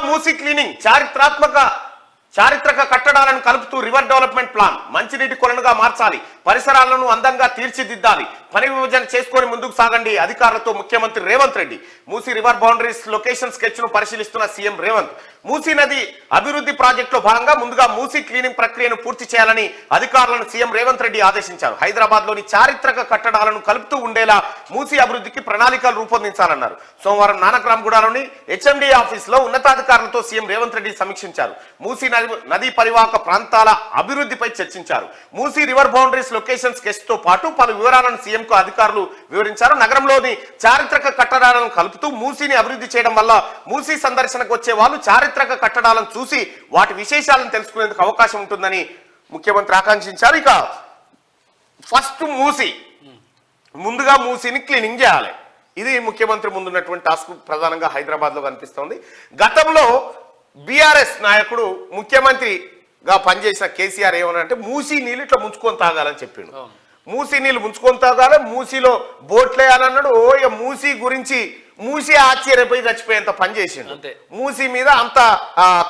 Musi cleaning చారిత్రక కట్టడాలను కలుపుతూ రివర్ డెవలప్మెంట్ ప్లాన్ మంచినీటి కొలనుగా మార్చాలి, పరిసరాలను అందంగా తీర్చిదిద్దాలి, పని విభజన చేసుకొని ముందుకు సాగండి అధికారులతో ముఖ్యమంత్రి Revanth Reddy. Musi river boundaries location sketch ను పరిశీలిస్తున్న సీఎం రేవంత్. మూసీ నది అభివృద్ధి ప్రాజెక్టులో భాగంగా ముందుగా మూసీ క్లీనింగ్ ప్రక్రియను పూర్తి చేయాలని అధికారులను సీఎం రేవంత్ రెడ్డి ఆదేశించారు. హైదరాబాద్ లోని చారిత్రక కట్టడాలను కలుపుతూ ఉండేలా మూసీ అభివృద్ధికి ప్రణాళికలు రూపొందించాలన్నారు. సోమవారం నానక్రామ్గూడలోని హెచ్ఎండి ఆఫీస్ లో ఉన్నతాధికారులతో సీఎం రేవంత్ రెడ్డి సమీక్షించారు. మూసీ నదీ పరివాహక ప్రాంతాల అభివృద్ధిపై చర్చించారు. Musi river boundaries location sketch తో పాటు పలు వివరాలను సీఎం కు అధికారులు వివరించారు. నగరంలోని చారిత్రక కట్టడాలను కలుపుతూ మూసీని అభివృద్ధి చేయడం వల్ల మూసీ సందర్శనకు వచ్చే వాళ్ళు చారిత్రక కట్టడాలను చూసి వాటి విశేషాలను తెలుసుకునేందుకు అవకాశం ఉంటుందని ముఖ్యమంత్రి ఆకాంక్షించారు. ఇక ఫస్ట్ ముందుగా మూసీని క్లీనింగ్ చేయాలి. ఇది ముఖ్యమంత్రి ముందున్నటువంటి టాస్క్ ప్రధానంగా హైదరాబాద్ లో కనిపిస్తోంది. గతంలో బీఆర్ఎస్ నాయకుడు ముఖ్యమంత్రిగా పనిచేసిన కేసీఆర్ ఏమనంటే మూసీ నీళ్ళు ఇట్లా ముంచుకొని తాగాలని చెప్పిండు. మూసీ నీళ్ళు ముంచుకొని తాగాలి, మూసీలో బోట్లు వేయాలన్నాడు. ఇక మూసీ గురించి మూసీ ఆశ్చర్యపోయి చచ్చిపోయేంత పనిచేసిండు. మూసీ మీద అంత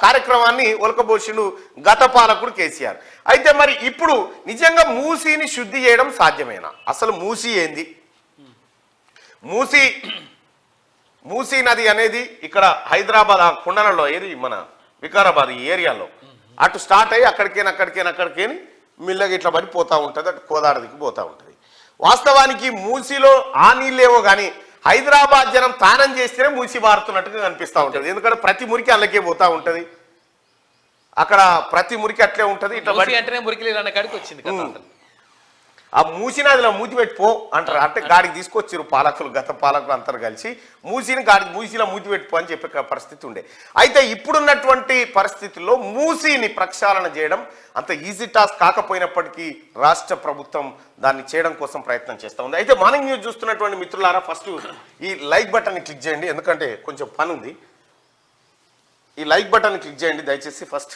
కార్యక్రమాన్ని ఒలకబోసిండు గత పాలకుడు కేసీఆర్. అయితే మరి ఇప్పుడు నిజంగా మూసీని శుద్ధి చేయడం సాధ్యమేనా? అసలు మూసీ ఏంది? మూసీ నది అనేది ఇక్కడ హైదరాబాద్ కుండలలో ఏది మన వికారాబాద్ ఈ ఏరియాలో అటు స్టార్ట్ అయ్యి అక్కడికేని మిల్లగా ఇట్లా పడి పోతూ ఉంటుంది, అటు కోదాడదికి పోతూ ఉంటుంది. వాస్తవానికి మూసీలో ఆ నీళ్ళేవో కానీ హైదరాబాద్ జనం తానం చేస్తేనే మూసీ మారుతున్నట్టుగా కనిపిస్తూ ఉంటుంది. ఎందుకంటే ప్రతి మురికి అందులోకే పోతూ ఉంటుంది, అక్కడ ప్రతి మురికి అట్లే ఉంటుంది. ఇట్లా ఆ మూసి నదిలో మూతి పెట్టిపో అంటారు. అంటే గాడికి తీసుకొచ్చారు పాలకులు, గత పాలకులు అందరూ కలిసి మూసీలో మూతి పెట్టిపో అని చెప్పే పరిస్థితి ఉండే. అయితే ఇప్పుడున్నటువంటి పరిస్థితుల్లో మూసీని ప్రక్షాళన చేయడం అంత ఈజీ టాస్క్ కాకపోయినప్పటికీ రాష్ట్ర ప్రభుత్వం దాన్ని చేయడం కోసం ప్రయత్నం చేస్తూ ఉంది. అయితే మార్నింగ్ న్యూస్ చూస్తున్నటువంటి మిత్రులారా, ఫస్ట్ ఈ లైక్ బటన్ని క్లిక్ చేయండి, ఎందుకంటే కొంచెం పని ఉంది. ఈ లైక్ బటన్ క్లిక్ చేయండి దయచేసి ఫస్ట్.